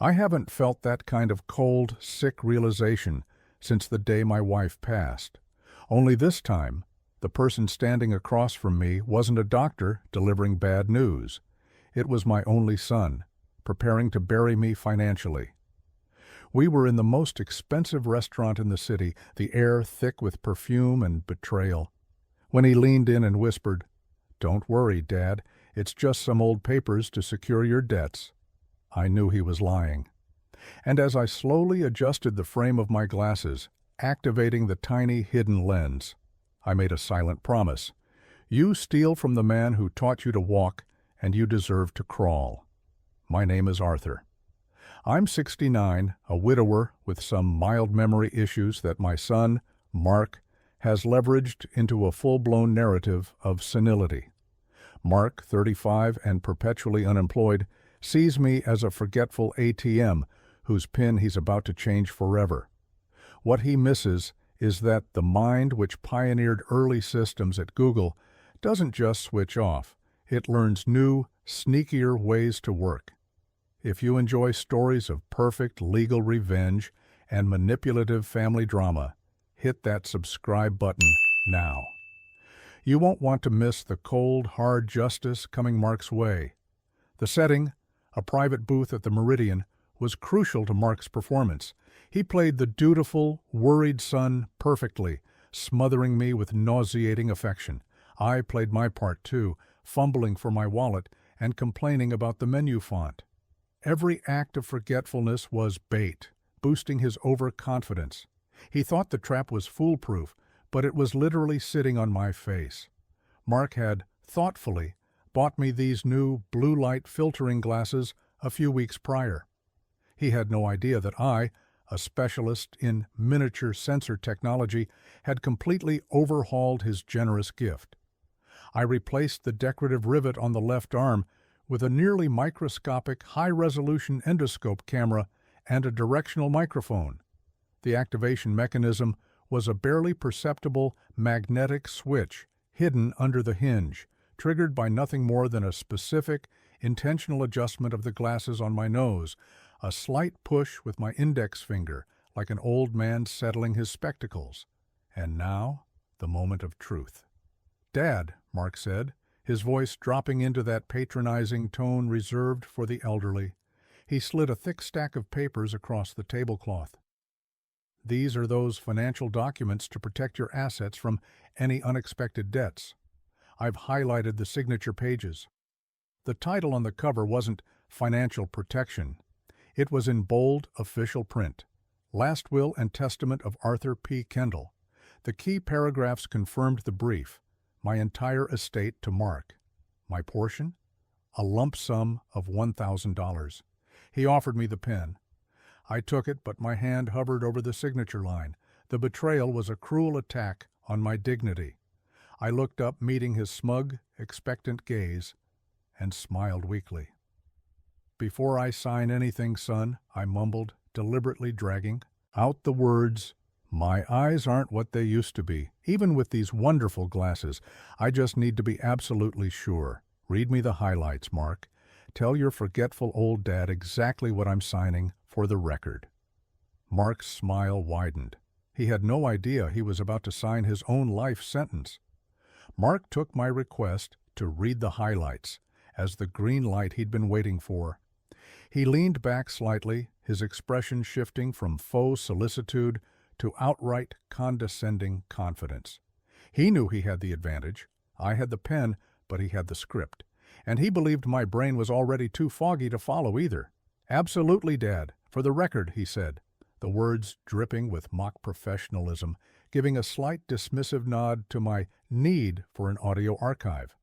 I haven't felt that kind of cold, sick realization since the day my wife passed. Only this time, the person standing across from me wasn't a doctor delivering bad news. It was my only son, preparing to bury me financially. We were in the most expensive restaurant in the city, the air thick with perfume and betrayal. When he leaned in and whispered, "Don't worry, Dad, it's just some old papers to secure your debts," I knew he was lying. And as I slowly adjusted the frame of my glasses, activating the tiny hidden lens, I made a silent promise. You steal from the man who taught you to walk, and you deserve to crawl. My name is Arthur. I'm 69, a widower with some mild memory issues that my son, Mark, has leveraged into a full-blown narrative of senility. Mark, 35 and perpetually unemployed, sees me as a forgetful ATM whose PIN he's about to change forever. What he misses is that the mind which pioneered early systems at Google doesn't just switch off. It learns new, sneakier ways to work. If you enjoy stories of perfect legal revenge and manipulative family drama, hit that subscribe button now. You won't want to miss the cold, hard justice coming Mark's way. The setting, a private booth at the Meridian, was crucial to Mark's performance. He played the dutiful, worried son perfectly, smothering me with nauseating affection. I played my part too, fumbling for my wallet and complaining about the menu font. Every act of forgetfulness was bait, boosting his overconfidence. He thought the trap was foolproof, but it was literally sitting on my face. Mark had, thoughtfully, bought me these new blue light filtering glasses a few weeks prior. He had no idea that I, a specialist in miniature sensor technology, had completely overhauled his generous gift. I replaced the decorative rivet on the left arm with a nearly microscopic high-resolution endoscope camera and a directional microphone. The activation mechanism was a barely perceptible magnetic switch hidden under the hinge, triggered by nothing more than a specific, intentional adjustment of the glasses on my nose, a slight push with my index finger, like an old man settling his spectacles. And now, the moment of truth. "Dad," Mark said, his voice dropping into that patronizing tone reserved for the elderly. He slid a thick stack of papers across the tablecloth. "These are those financial documents to protect your assets from any unexpected debts. I've highlighted the signature pages." The title on the cover wasn't Financial Protection. It was in bold, official print. Last Will and Testament of Arthur P. Kendall. The key paragraphs confirmed the brief. My entire estate to Mark. My portion? A lump sum of $1,000. He offered me the pen. I took it, but my hand hovered over the signature line. The betrayal was a cruel attack on my dignity. I looked up, meeting his smug, expectant gaze, and smiled weakly. "Before I sign anything, son," I mumbled, deliberately dragging out the words, "My eyes aren't what they used to be, even with these wonderful glasses. I just need to be absolutely sure. Read me the highlights, Mark. Tell your forgetful old dad exactly what I'm signing for the record." Mark's smile widened. He had no idea he was about to sign his own life sentence. Mark took my request to read the highlights as the green light he'd been waiting for. He leaned back slightly, his expression shifting from faux solicitude to outright condescending confidence. He knew he had the advantage. I had the pen, but he had the script. And he believed my brain was already too foggy to follow either. "Absolutely, Dad. For the record," he said, the words dripping with mock professionalism, giving a slight dismissive nod to my need for an audio archive.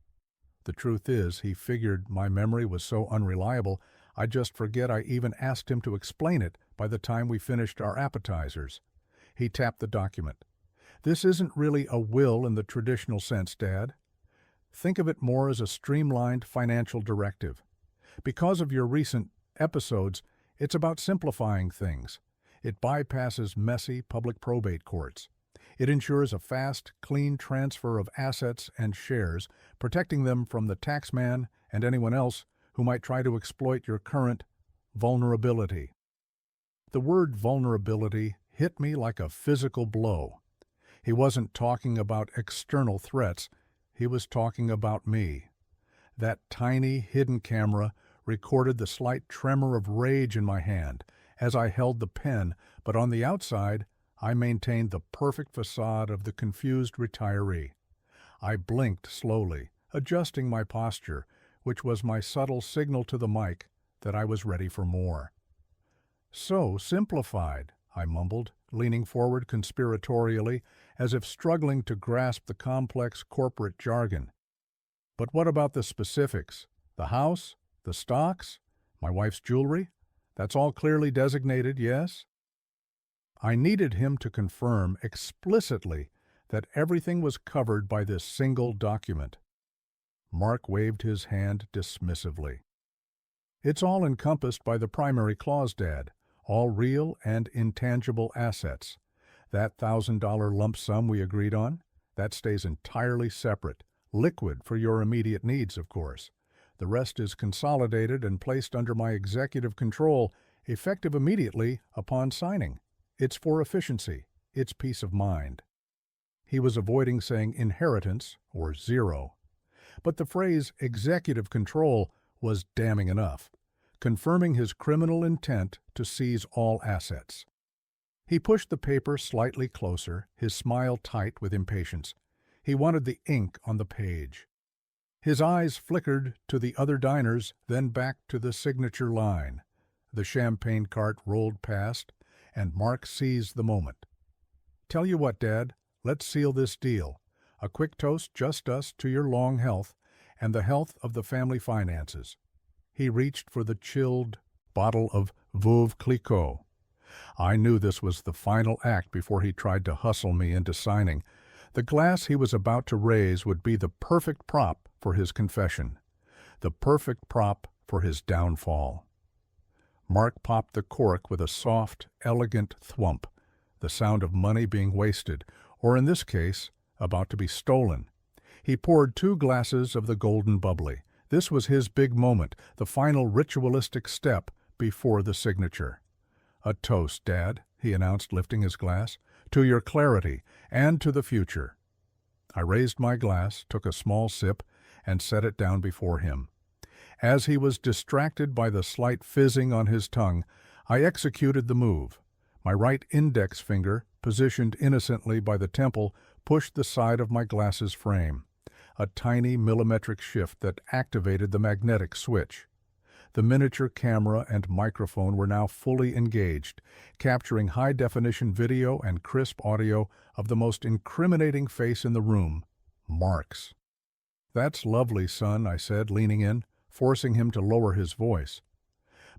The truth is, he figured my memory was so unreliable, I'd just forget I even asked him to explain it by the time we finished our appetizers. He tapped the document. "This isn't really a will in the traditional sense, Dad. Think of it more as a streamlined financial directive. Because of your recent episodes, it's about simplifying things. It bypasses messy public probate courts. It ensures a fast, clean transfer of assets and shares, protecting them from the taxman and anyone else who might try to exploit your current, vulnerability. The word vulnerability hit me like a physical blow. He wasn't talking about external threats, he was talking about me. That tiny, hidden camera recorded the slight tremor of rage in my hand as I held the pen, but on the outside, I maintained the perfect facade of the confused retiree. I blinked slowly, adjusting my posture, which was my subtle signal to the mic that I was ready for more. "So simplified," I mumbled, leaning forward conspiratorially, as if struggling to grasp the complex corporate jargon. "But what about the specifics? The house? The stocks? My wife's jewelry? That's all clearly designated, yes?" I needed him to confirm explicitly that everything was covered by this single document. Mark waved his hand dismissively. "It's all encompassed by the primary clause, Dad. All real and intangible assets. That $1,000 lump sum we agreed on, that stays entirely separate, liquid for your immediate needs, of course. The rest is consolidated and placed under my executive control, effective immediately upon signing. It's for efficiency. It's peace of mind." He was avoiding saying inheritance or zero. But the phrase executive control was damning enough, confirming his criminal intent to seize all assets. He pushed the paper slightly closer, his smile tight with impatience. He wanted the ink on the page. His eyes flickered to the other diners, then back to the signature line. The champagne cart rolled past, and Mark seized the moment. "Tell you what, Dad, let's seal this deal. A quick toast, just us, to your long health and the health of the family finances." He reached for the chilled bottle of Veuve Clicquot. I knew this was the final act before he tried to hustle me into signing. The glass he was about to raise would be the perfect prop for his confession, the perfect prop for his downfall. Mark popped the cork with a soft, elegant thwump, the sound of money being wasted, or in this case, about to be stolen. He poured 2 glasses of the golden bubbly. This was his big moment, the final ritualistic step before the signature. "A toast, Dad," he announced, lifting his glass, "to your clarity and to the future." I raised my glass, took a small sip, and set it down before him. As he was distracted by the slight fizzing on his tongue, I executed the move. My right index finger, positioned innocently by the temple, pushed the side of my glass's frame, a tiny millimetric shift that activated the magnetic switch. The miniature camera and microphone were now fully engaged, capturing high-definition video and crisp audio of the most incriminating face in the room, Mark's. "That's lovely, son," I said, leaning in, forcing him to lower his voice.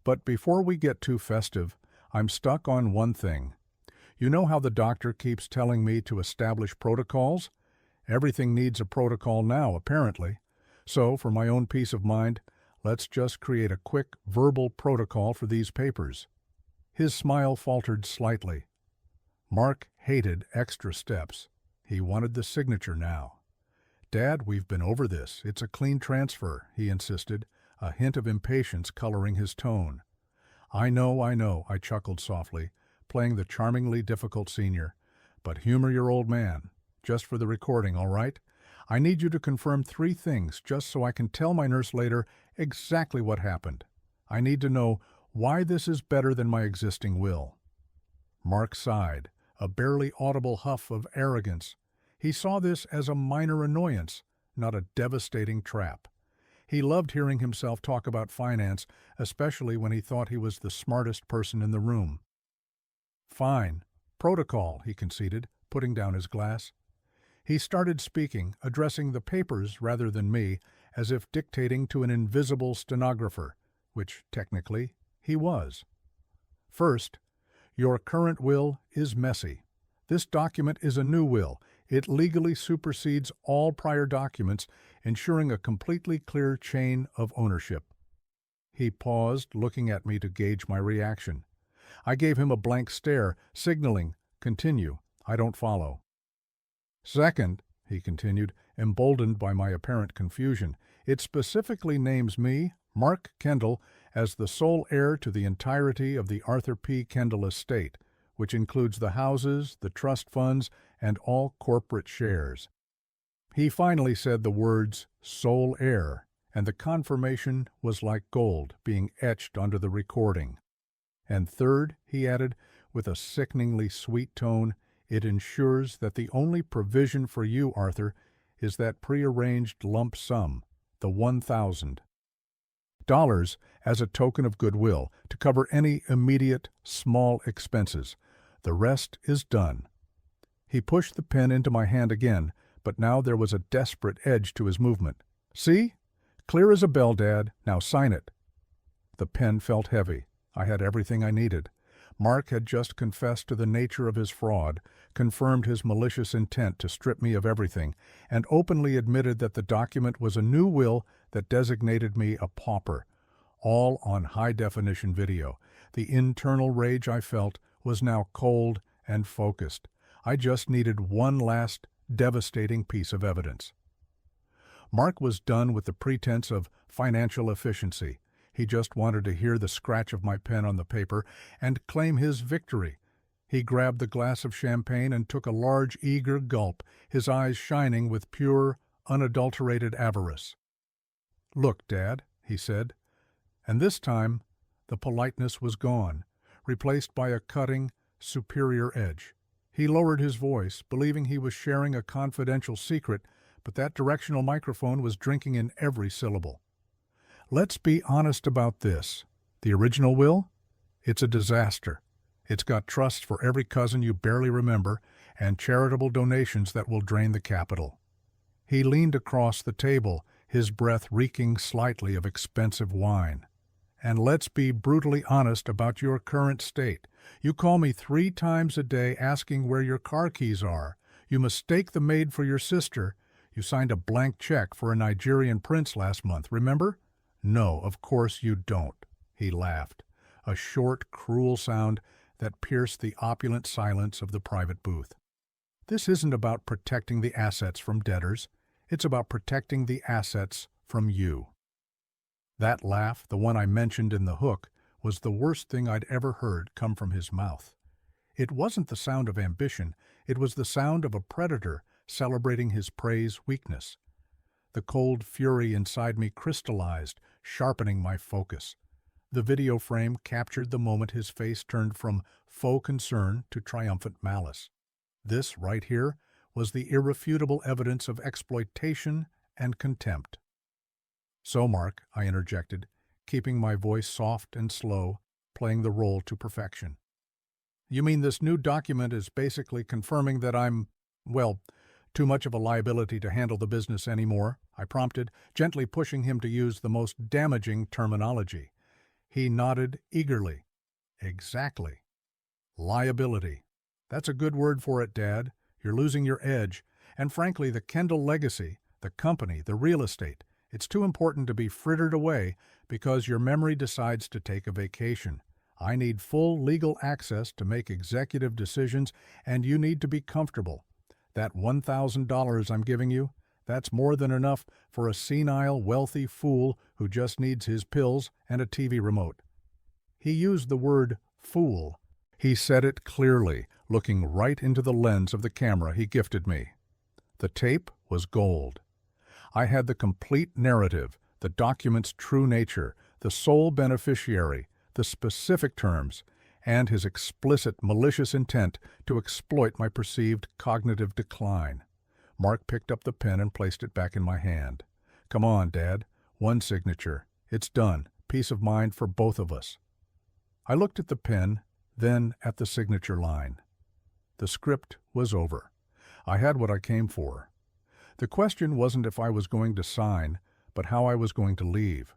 "But before we get too festive, I'm stuck on one thing. You know how the doctor keeps telling me to establish protocols? Everything needs a protocol now, apparently. So, for my own peace of mind, let's just create a quick verbal protocol for these papers." His smile faltered slightly. Mark hated extra steps. He wanted the signature now. "Dad, we've been over this. It's a clean transfer," he insisted, a hint of impatience coloring his tone. I know, I chuckled softly, playing the charmingly difficult senior. "But humor your old man. Just for the recording, all right? I need you to confirm 3 things just so I can tell my nurse later exactly what happened. I need to know why this is better than my existing will." Mark sighed, a barely audible huff of arrogance. He saw this as a minor annoyance, not a devastating trap. He loved hearing himself talk about finance, especially when he thought he was the smartest person in the room. "Fine. Protocol," he conceded, putting down his glass. He started speaking, addressing the papers rather than me, as if dictating to an invisible stenographer, which, technically, he was. "First, your current will is messy. This document is a new will. It legally supersedes all prior documents, ensuring a completely clear chain of ownership." He paused, looking at me to gauge my reaction. I gave him a blank stare, signaling, "Continue. I don't follow." "Second," he continued, emboldened by my apparent confusion, "it specifically names me, Mark Kendall as the sole heir to the entirety of the Arthur P. Kendall estate, which includes the houses, the trust funds, and all corporate shares. He finally said the words, sole heir, and the confirmation was like gold being etched onto the recording. And third, he added, with a sickeningly sweet tone, it ensures that the only provision for you, Arthur, is that prearranged lump sum, the $1,000 as a token of goodwill to cover any immediate, small expenses. The rest is done. He pushed the pen into my hand again, but now there was a desperate edge to his movement. See? Clear as a bell, Dad. Now sign it. The pen felt heavy. I had everything I needed. Mark had just confessed to the nature of his fraud, confirmed his malicious intent to strip me of everything, and openly admitted that the document was a new will that designated me a pauper, all on high-definition video. The internal rage I felt was now cold and focused. I just needed one last devastating piece of evidence. Mark was done with the pretense of financial efficiency. He just wanted to hear the scratch of my pen on the paper and claim his victory. He grabbed the glass of champagne and took a large, eager gulp, his eyes shining with pure, unadulterated avarice. "Look, Dad," he said, and this time the politeness was gone, replaced by a cutting, superior edge. He lowered his voice, believing he was sharing a confidential secret, but that directional microphone was drinking in every syllable. "Let's be honest about this. The original will? It's a disaster. It's got trusts for every cousin you barely remember and charitable donations that will drain the capital." He leaned across the table, his breath reeking slightly of expensive wine. "And let's be brutally honest about your current state. You call me 3 times a day asking where your car keys are. You mistake the maid for your sister. You signed a blank check for a Nigerian prince last month, remember? No, of course you don't." He laughed, a short, cruel sound that pierced the opulent silence of the private booth. "This isn't about protecting the assets from debtors. It's about protecting the assets from you." That laugh, the one I mentioned in the hook, was the worst thing I'd ever heard come from his mouth. It wasn't the sound of ambition. It was the sound of a predator celebrating his prey's weakness. The cold fury inside me crystallized, sharpening my focus. The video frame captured the moment his face turned from faux concern to triumphant malice. This, right here, was the irrefutable evidence of exploitation and contempt. "So, Mark," I interjected, keeping my voice soft and slow, playing the role to perfection. "You mean this new document is basically confirming that I'm, well, too much of a liability to handle the business anymore?" I prompted, gently pushing him to use the most damaging terminology. He nodded eagerly. "Exactly. Liability. That's a good word for it, Dad. You're losing your edge. And frankly, the Kendall legacy, the company, the real estate, it's too important to be frittered away because your memory decides to take a vacation. I need full legal access to make executive decisions, and you need to be comfortable. That $1,000 I'm giving you, that's more than enough for a senile, wealthy fool who just needs his pills and a TV remote." He used the word fool. He said it clearly, looking right into the lens of the camera he gifted me. The tape was gold. I had the complete narrative, the document's true nature, the sole beneficiary, the specific terms, and his explicit malicious intent to exploit my perceived cognitive decline. Mark picked up the pen and placed it back in my hand. "Come on, Dad. One signature. It's done. Peace of mind for both of us." I looked at the pen, then at the signature line. The script was over. I had what I came for. The question wasn't if I was going to sign, but how I was going to leave.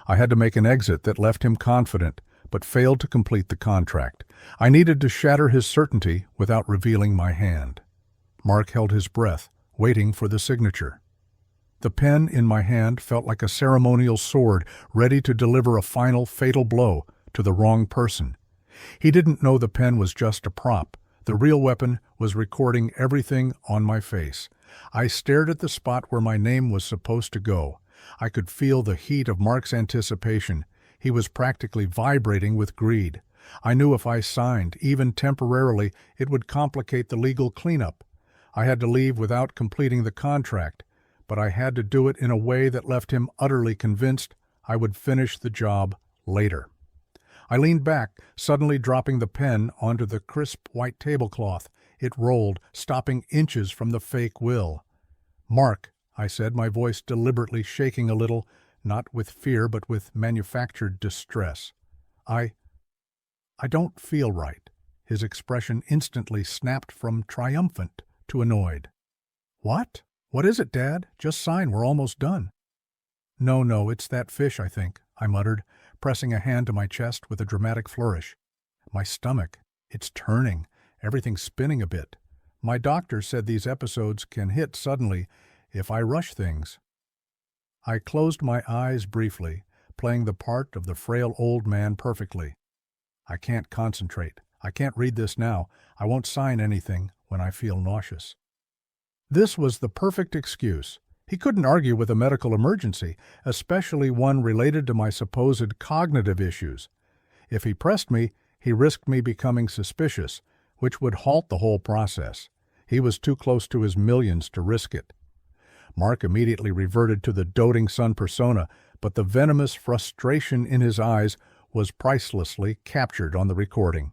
I had to make an exit that left him confident, but failed to complete the contract. I needed to shatter his certainty without revealing my hand. Mark held his breath, waiting for the signature. The pen in my hand felt like a ceremonial sword, ready to deliver a final fatal blow to the wrong person. He didn't know the pen was just a prop. The real weapon was recording everything on my face. I stared at the spot where my name was supposed to go. I could feel the heat of Mark's anticipation. He was practically vibrating with greed. I knew if I signed, even temporarily, it would complicate the legal cleanup. I had to leave without completing the contract, but I had to do it in a way that left him utterly convinced I would finish the job later. I leaned back, suddenly dropping the pen onto the crisp white tablecloth. It rolled, stopping inches from the fake will. "Mark," I said, my voice deliberately shaking a little, not with fear but with manufactured distress. I don't feel right." His expression instantly snapped from triumphant to annoyed. "What? What is it, Dad? Just sign, we're almost done." No, it's that fish, I think," I muttered, pressing a hand to my chest with a dramatic flourish. "My stomach, it's turning, everything's spinning a bit. My doctor said these episodes can hit suddenly if I rush things." I closed my eyes briefly, playing the part of the frail old man perfectly. "I can't concentrate. I can't read this now. I won't sign anything when I feel nauseous." This was the perfect excuse. He couldn't argue with a medical emergency, especially one related to my supposed cognitive issues. If he pressed me, he risked me becoming suspicious, which would halt the whole process. He was too close to his millions to risk it. Mark immediately reverted to the doting son persona, but the venomous frustration in his eyes was pricelessly captured on the recording.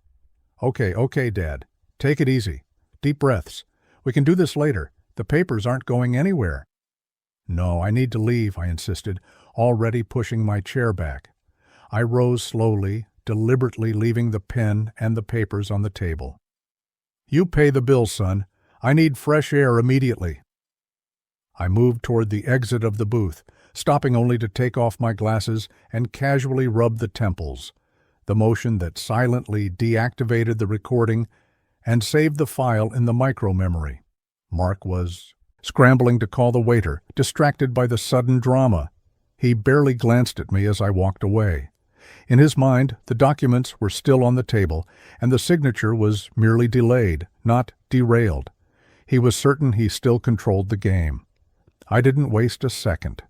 Okay, Dad. Take it easy. Deep breaths. We can do this later. The papers aren't going anywhere." "No, I need to leave," I insisted, already pushing my chair back. I rose slowly, deliberately leaving the pen and the papers on the table. "You pay the bill, son. I need fresh air immediately." I moved toward the exit of the booth, stopping only to take off my glasses and casually rub the temples, the motion that silently deactivated the recording and saved the file in the micro-memory. Mark was scrambling to call the waiter, distracted by the sudden drama. He barely glanced at me as I walked away. In his mind, the documents were still on the table, and the signature was merely delayed, not derailed. He was certain he still controlled the game. I didn't waste a second.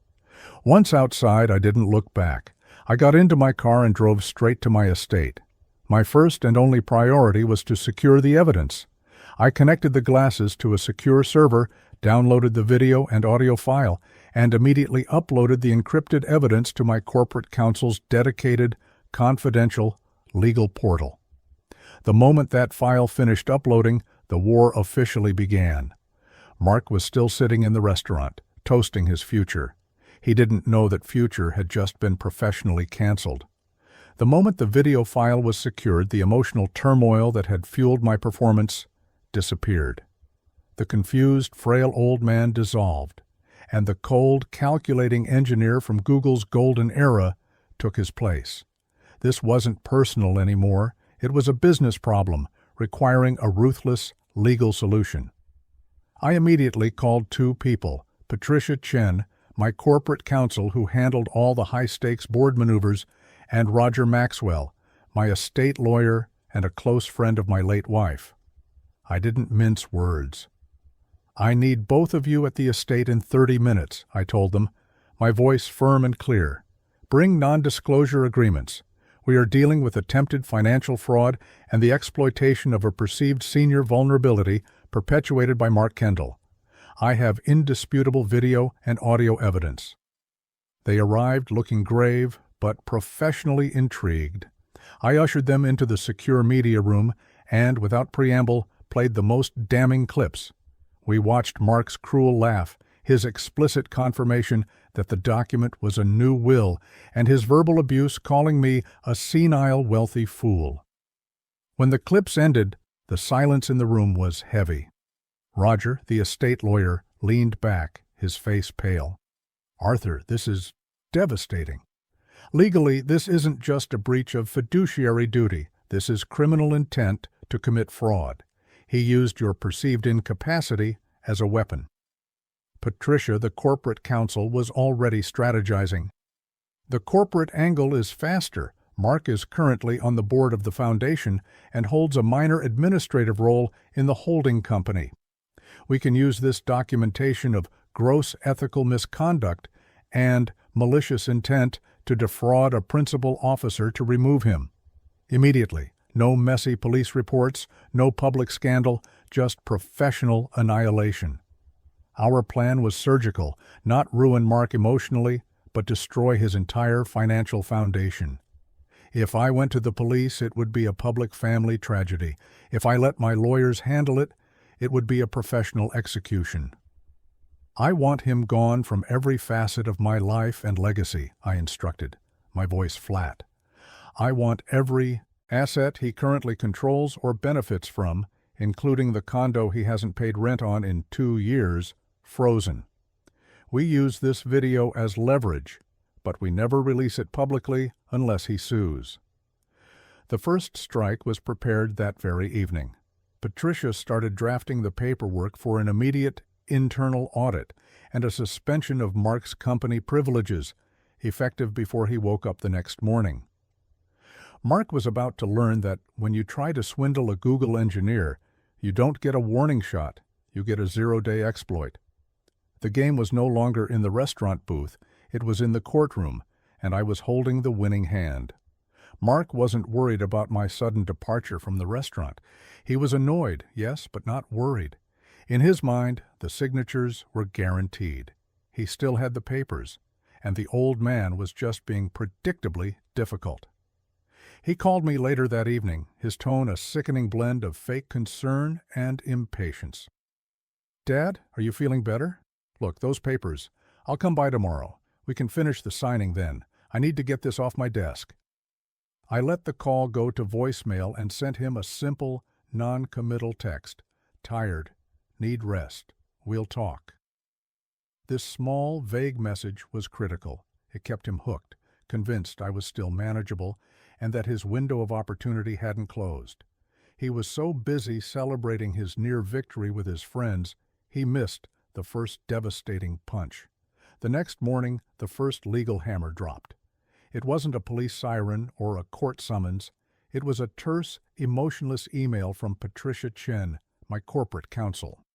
Once outside, I didn't look back. I got into my car and drove straight to my estate. My first and only priority was to secure the evidence. I connected the glasses to a secure server, downloaded the video and audio file, and immediately uploaded the encrypted evidence to my corporate counsel's dedicated, confidential, legal portal. The moment that file finished uploading, the war officially began. Mark was still sitting in the restaurant, toasting his future. He didn't know that future had just been professionally canceled. The moment the video file was secured, the emotional turmoil that had fueled my performance disappeared. The confused, frail old man dissolved, and the cold, calculating engineer from Google's golden era took his place. This wasn't personal anymore. It was a business problem, requiring a ruthless, legal solution. I immediately called two people, Patricia Chen, my corporate counsel who handled all the high-stakes board maneuvers, and Roger Maxwell, my estate lawyer and a close friend of my late wife. I didn't mince words. "I need both of you at the estate in 30 minutes, I told them, my voice firm and clear. "Bring non-disclosure agreements. We are dealing with attempted financial fraud and the exploitation of a perceived senior vulnerability perpetuated by Mark Kendall. I have indisputable video and audio evidence." They arrived looking grave but professionally intrigued. I ushered them into the secure media room and, without preamble, played the most damning clips. We watched Mark's cruel laugh, his explicit confirmation that the document was a new will, and his verbal abuse calling me a senile wealthy fool. When the clips ended, the silence in the room was heavy. Roger, the estate lawyer, leaned back, his face pale. "Arthur, this is devastating. Legally, this isn't just a breach of fiduciary duty. This is criminal intent to commit fraud. He used your perceived incapacity as a weapon." Patricia, the corporate counsel, was already strategizing. "The corporate angle is faster. Mark is currently on the board of the foundation and holds a minor administrative role in the holding company. We can use this documentation of gross ethical misconduct and malicious intent to defraud a principal officer to remove him. Immediately. No messy police reports, no public scandal, just professional annihilation. Our plan was surgical, not ruin Mark emotionally, but destroy his entire financial foundation. If I went to the police, it would be a public family tragedy. If I let my lawyers handle it, it would be a professional execution. I want him gone from every facet of my life and legacy, I instructed, my voice flat. I want every asset he currently controls or benefits from, including the condo he hasn't paid rent on in 2 years, frozen. We use this video as leverage, but we never release it publicly unless he sues. The first strike was prepared that very evening. Patricia started drafting the paperwork for an immediate internal audit and a suspension of Mark's company privileges, effective before he woke up the next morning. Mark was about to learn that when you try to swindle a Google engineer, you don't get a warning shot, you get a 0-day exploit. The game was no longer in the restaurant booth, it was in the courtroom, and I was holding the winning hand. Mark wasn't worried about my sudden departure from the restaurant. He was annoyed, yes, but not worried. In his mind, the signatures were guaranteed. He still had the papers, and the old man was just being predictably difficult. He called me later that evening, his tone a sickening blend of fake concern and impatience. "Dad, are you feeling better? Look, those papers. I'll come by tomorrow. We can finish the signing then. I need to get this off my desk." I let the call go to voicemail and sent him a simple, non-committal text. "Tired. Need rest. We'll talk." This small, vague message was critical. It kept him hooked, convinced I was still manageable, and that his window of opportunity hadn't closed. He was so busy celebrating his near victory with his friends, he missed the first devastating punch. The next morning, the first legal hammer dropped. It wasn't a police siren or a court summons. It was a terse, emotionless email from Patricia Chen, my corporate counsel.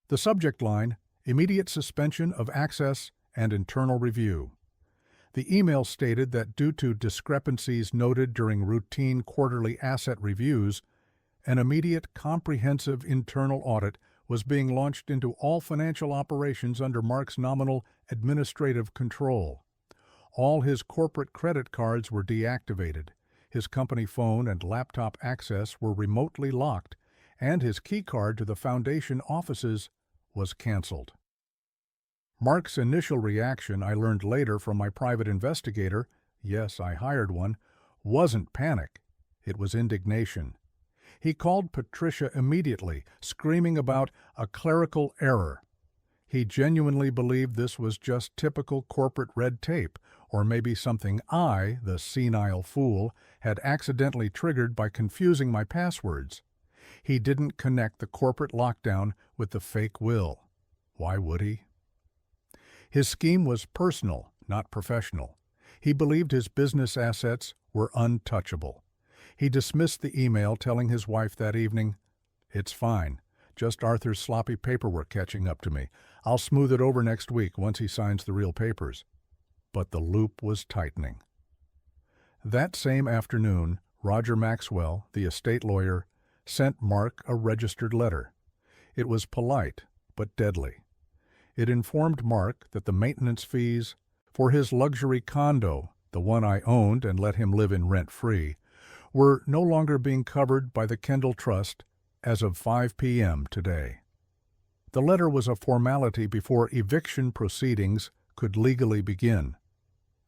The subject line, "Immediate suspension of access and internal review." The email stated that due to discrepancies noted during routine quarterly asset reviews, an immediate comprehensive internal audit was being launched into all financial operations under Mark's nominal administrative control. All his corporate credit cards were deactivated, his company phone and laptop access were remotely locked, and his key card to the foundation offices was canceled. Mark's initial reaction, I learned later from my private investigator, yes, I hired one, wasn't panic. It was indignation. He called Patricia immediately, screaming about a clerical error. He genuinely believed this was just typical corporate red tape, or maybe something I, the senile fool, had accidentally triggered by confusing my passwords. He didn't connect the corporate lockdown with the fake will. Why would he? His scheme was personal, not professional. He believed his business assets were untouchable. He dismissed the email telling his wife that evening, "It's fine, just Arthur's sloppy paperwork catching up to me. I'll smooth it over next week once he signs the real papers." But the loop was tightening. That same afternoon, Roger Maxwell, the estate lawyer, sent Mark a registered letter. It was polite, but deadly. It informed Mark that the maintenance fees for his luxury condo, the one I owned and let him live in rent-free, were no longer being covered by the Kendall Trust as of 5 p.m. today. The letter was a formality before eviction proceedings could legally begin.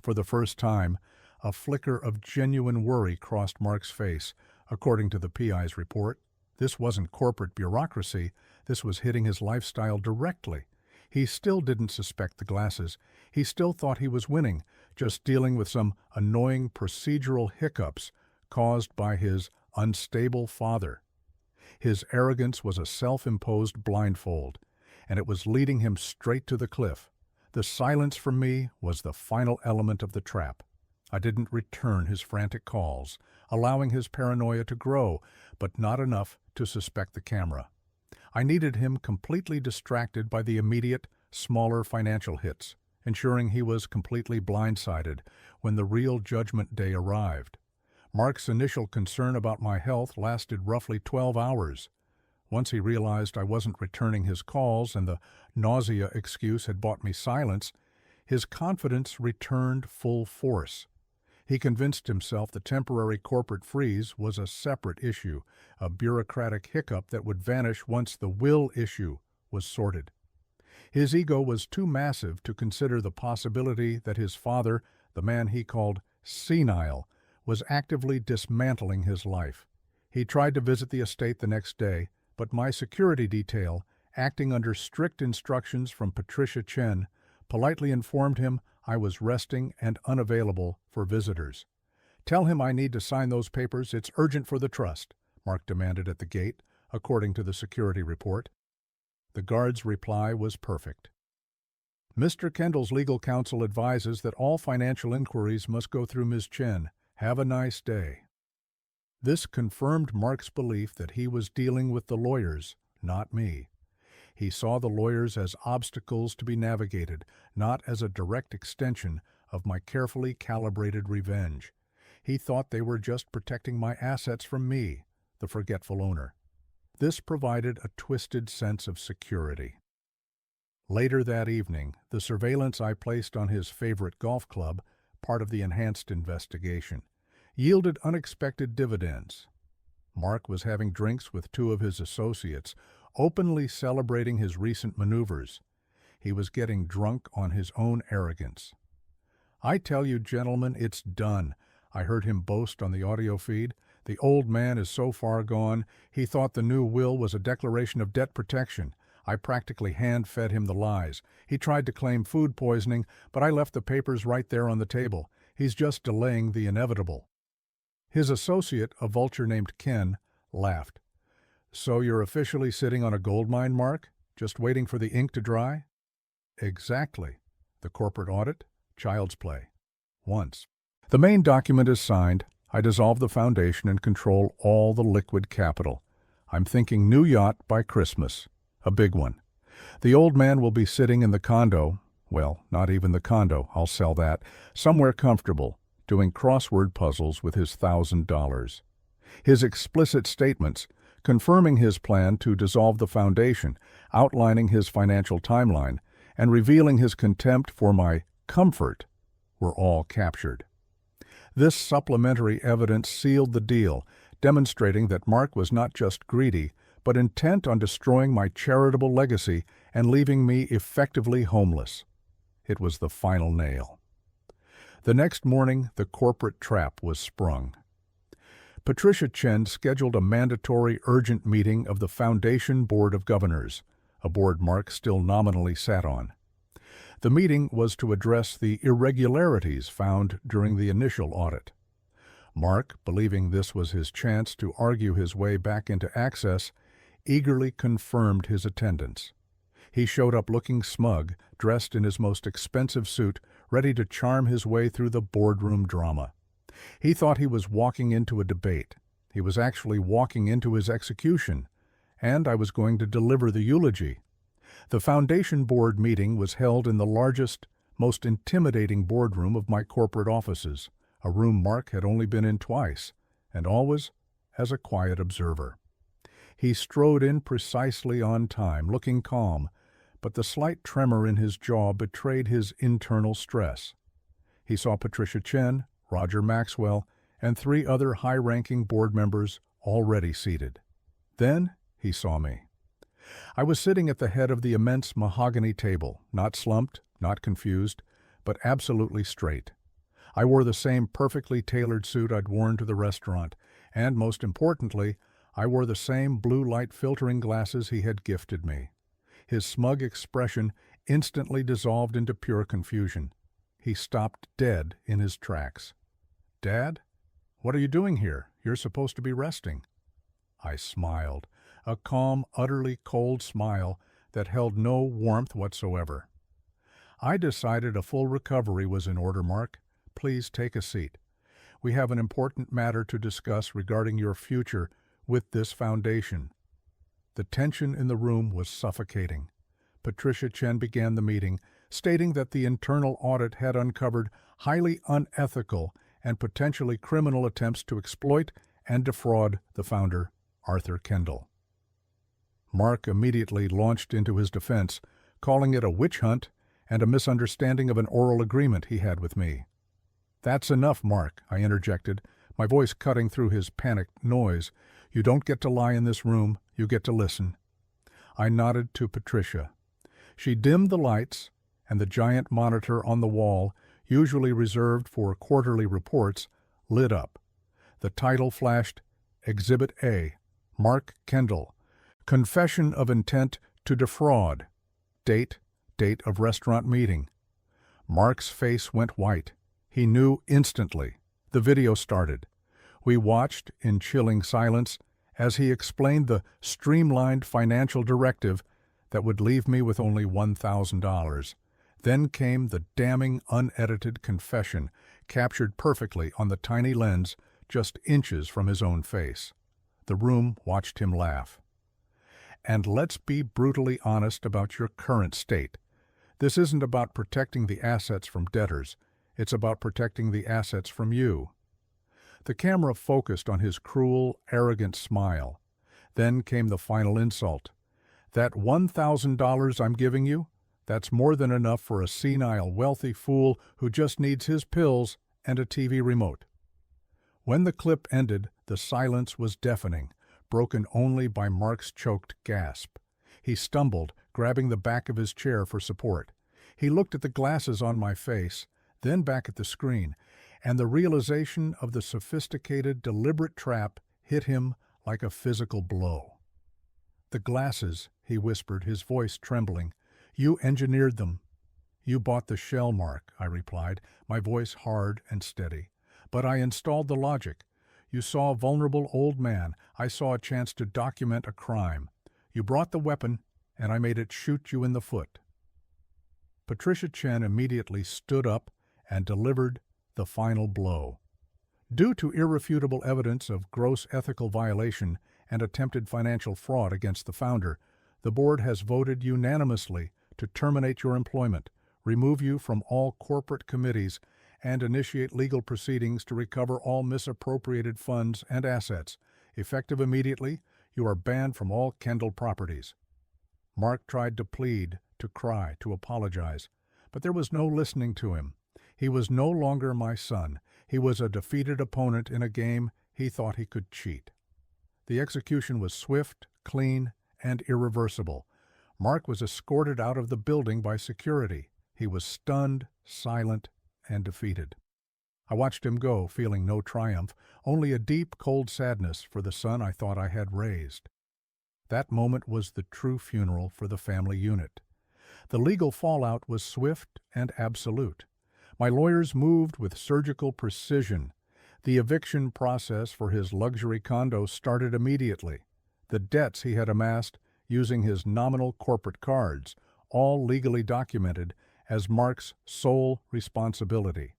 For the first time, a flicker of genuine worry crossed Mark's face, according to the PI's report. This wasn't corporate bureaucracy, this was hitting his lifestyle directly. He still didn't suspect the glasses. He still thought he was winning, just dealing with some annoying procedural hiccups caused by his unstable father. His arrogance was a self-imposed blindfold, and it was leading him straight to the cliff. The silence from me was the final element of the trap. I didn't return his frantic calls, allowing his paranoia to grow, but not enough to suspect the camera. I needed him completely distracted by the immediate, smaller financial hits, ensuring he was completely blindsided when the real judgment day arrived. Mark's initial concern about my health lasted roughly 12 hours. Once he realized I wasn't returning his calls and the nausea excuse had bought me silence, his confidence returned full force. He convinced himself the temporary corporate freeze was a separate issue, a bureaucratic hiccup that would vanish once the will issue was sorted. His ego was too massive to consider the possibility that his father, the man he called senile, was actively dismantling his life. He tried to visit the estate the next day, but my security detail, acting under strict instructions from Patricia Chen, politely informed him I was resting and unavailable for visitors. "Tell him I need to sign those papers. It's urgent for the trust," Mark demanded at the gate, according to the security report. The guard's reply was perfect. "Mr. Kendall's legal counsel advises that all financial inquiries must go through Ms. Chen. Have a nice day." This confirmed Mark's belief that he was dealing with the lawyers, not me. He saw the lawyers as obstacles to be navigated, not as a direct extension of my carefully calibrated revenge. He thought they were just protecting my assets from me, the forgetful owner. This provided a twisted sense of security. Later that evening, the surveillance I placed on his favorite golf club, part of the enhanced investigation, yielded unexpected dividends. Mark was having drinks with two of his associates, openly celebrating his recent maneuvers. He was getting drunk on his own arrogance. "I tell you, gentlemen, it's done," I heard him boast on the audio feed. "The old man is so far gone, he thought the new will was a declaration of debt protection. I practically hand-fed him the lies. He tried to claim food poisoning, but I left the papers right there on the table. He's just delaying the inevitable." His associate, a vulture named Ken, laughed. "So you're officially sitting on a gold mine, Mark? Just waiting for the ink to dry?" "Exactly. The corporate audit? Child's play. Once. The main document is signed. I dissolve the foundation and control all the liquid capital. I'm thinking new yacht by Christmas. A big one. The old man will be sitting in the condo, well, not even the condo, I'll sell that, somewhere comfortable, doing crossword puzzles with his $1,000. His explicit statements, confirming his plan to dissolve the foundation, outlining his financial timeline, and revealing his contempt for my comfort, were all captured. This supplementary evidence sealed the deal, demonstrating that Mark was not just greedy, but intent on destroying my charitable legacy and leaving me effectively homeless. It was the final nail. The next morning, the corporate trap was sprung. Patricia Chen scheduled a mandatory urgent meeting of the Foundation Board of Governors, a board Mark still nominally sat on. The meeting was to address the irregularities found during the initial audit. Mark, believing this was his chance to argue his way back into access, eagerly confirmed his attendance. He showed up looking smug, dressed in his most expensive suit, ready to charm his way through the boardroom drama. He thought he was walking into a debate. He was actually walking into his execution, and I was going to deliver the eulogy. The Foundation Board meeting was held in the largest, most intimidating boardroom of my corporate offices, a room Mark had only been in twice, and always as a quiet observer. He strode in precisely on time, looking calm, but the slight tremor in his jaw betrayed his internal stress. He saw Patricia Chen, Roger Maxwell, and 3 other high-ranking board members already seated. Then he saw me. I was sitting at the head of the immense mahogany table, not slumped, not confused, but absolutely straight. I wore the same perfectly tailored suit I'd worn to the restaurant, and most importantly, I wore the same blue light filtering glasses he had gifted me. His smug expression instantly dissolved into pure confusion. He stopped dead in his tracks. "Dad? What are you doing here? You're supposed to be resting." I smiled, a calm, utterly cold smile that held no warmth whatsoever. "I decided a full recovery was in order, Mark. Please take a seat. We have an important matter to discuss regarding your future with this foundation." The tension in the room was suffocating. Patricia Chen began the meeting, stating that the internal audit had uncovered highly unethical and potentially criminal attempts to exploit and defraud the founder, Arthur Kendall. Mark immediately launched into his defense, calling it a witch hunt and a misunderstanding of an oral agreement he had with me. "That's enough, Mark," I interjected, my voice cutting through his panicked noise. "You don't get to lie in this room, you get to listen." I nodded to Patricia. She dimmed the lights, and the giant monitor on the wall, usually reserved for quarterly reports, lit up. The title flashed, Exhibit A, Mark Kendall, Confession of Intent to Defraud. Date of restaurant meeting. Mark's face went white. He knew instantly. The video started. We watched in chilling silence as he explained the streamlined financial directive that would leave me with only $1,000. Then came the damning unedited confession, captured perfectly on the tiny lens just inches from his own face. The room watched him laugh. "And let's be brutally honest about your current state. This isn't about protecting the assets from debtors. It's about protecting the assets from you." The camera focused on his cruel, arrogant smile. Then came the final insult. "That $1,000 I'm giving you, that's more than enough for a senile, wealthy fool who just needs his pills and a TV remote." When the clip ended, the silence was deafening, broken only by Mark's choked gasp. He stumbled, grabbing the back of his chair for support. He looked at the glasses on my face, then back at the screen, and the realization of the sophisticated, deliberate trap hit him like a physical blow. "The glasses," he whispered, his voice trembling. "You engineered them." "You bought the shell, Mark," I replied, my voice hard and steady. "But I installed the logic. You saw a vulnerable old man. I saw a chance to document a crime. You brought the weapon, and I made it shoot you in the foot." Patricia Chen immediately stood up and delivered the final blow. Due to irrefutable evidence of gross ethical violation and attempted financial fraud against the founder, the board has voted unanimously to terminate your employment, remove you from all corporate committees, and initiate legal proceedings to recover all misappropriated funds and assets. Effective immediately, you are banned from all Kendall properties. Mark tried to plead, to cry, to apologize, but there was no listening to him. He was no longer my son. He was a defeated opponent in a game he thought he could cheat. The execution was swift, clean, and irreversible. Mark was escorted out of the building by security. He was stunned, silent, and defeated. I watched him go, feeling no triumph, only a deep, cold sadness for the son I thought I had raised. That moment was the true funeral for the family unit. The legal fallout was swift and absolute. My lawyers moved with surgical precision. The eviction process for his luxury condo started immediately. The debts he had amassed using his nominal corporate cards, all legally documented as Mark's sole responsibility.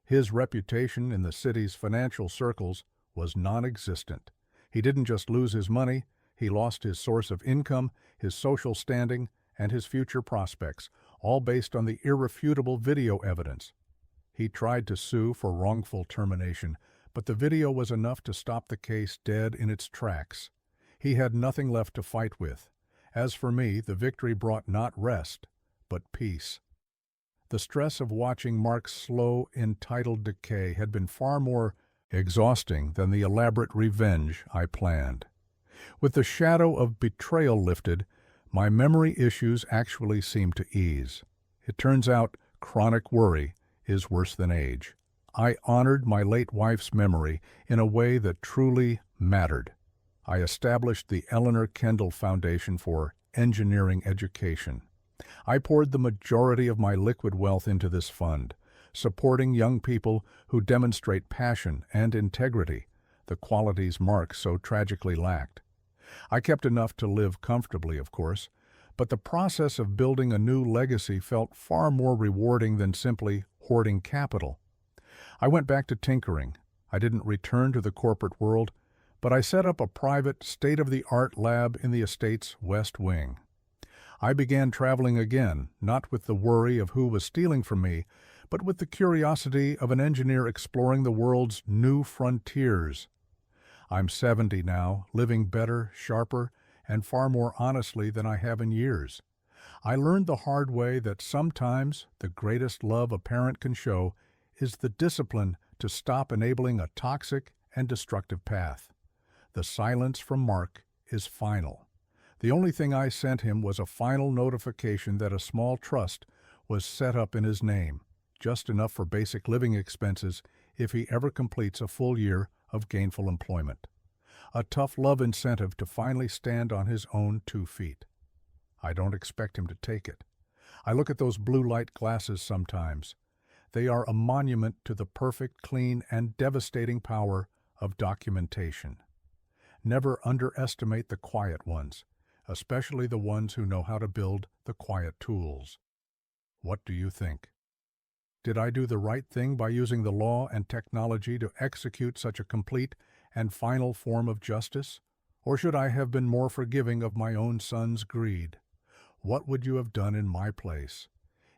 His reputation in the city's financial circles was non-existent. He didn't just lose his money, he lost his source of income, his social standing, and his future prospects, all based on the irrefutable video evidence. He tried to sue for wrongful termination, but the video was enough to stop the case dead in its tracks. He had nothing left to fight with. As for me, the victory brought not rest, but peace. The stress of watching Mark's slow, entitled decay had been far more exhausting than the elaborate revenge I planned. With the shadow of betrayal lifted, my memory issues actually seemed to ease. It turns out chronic worry is worse than age. I honored my late wife's memory in a way that truly mattered. I established the Eleanor Kendall Foundation for Engineering Education. I poured the majority of my liquid wealth into this fund, supporting young people who demonstrate passion and integrity, the qualities Mark so tragically lacked. I kept enough to live comfortably, of course, but the process of building a new legacy felt far more rewarding than simply hoarding capital. I went back to tinkering. I didn't return to the corporate world, but I set up a private, state-of-the-art lab in the estate's west wing. I began traveling again, not with the worry of who was stealing from me, but with the curiosity of an engineer exploring the world's new frontiers. I'm 70 now, living better, sharper, and far more honestly than I have in years. I learned the hard way that sometimes the greatest love a parent can show is the discipline to stop enabling a toxic and destructive path. The silence from Mark is final. The only thing I sent him was a final notification that a small trust was set up in his name, just enough for basic living expenses if he ever completes a full year of gainful employment. A tough love incentive to finally stand on his own 2 feet. I don't expect him to take it. I look at those blue light glasses sometimes. They are a monument to the perfect, clean, and devastating power of documentation. Never underestimate the quiet ones, especially the ones who know how to build the quiet tools. What do you think? Did I do the right thing by using the law and technology to execute such a complete and final form of justice? Or should I have been more forgiving of my own son's greed? What would you have done in my place?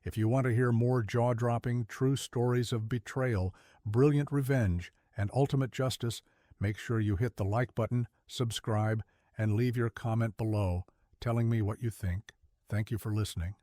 If you want to hear more jaw-dropping, true stories of betrayal, brilliant revenge, and ultimate justice, make sure you hit the like button, subscribe, and leave your comment below telling me what you think. Thank you for listening.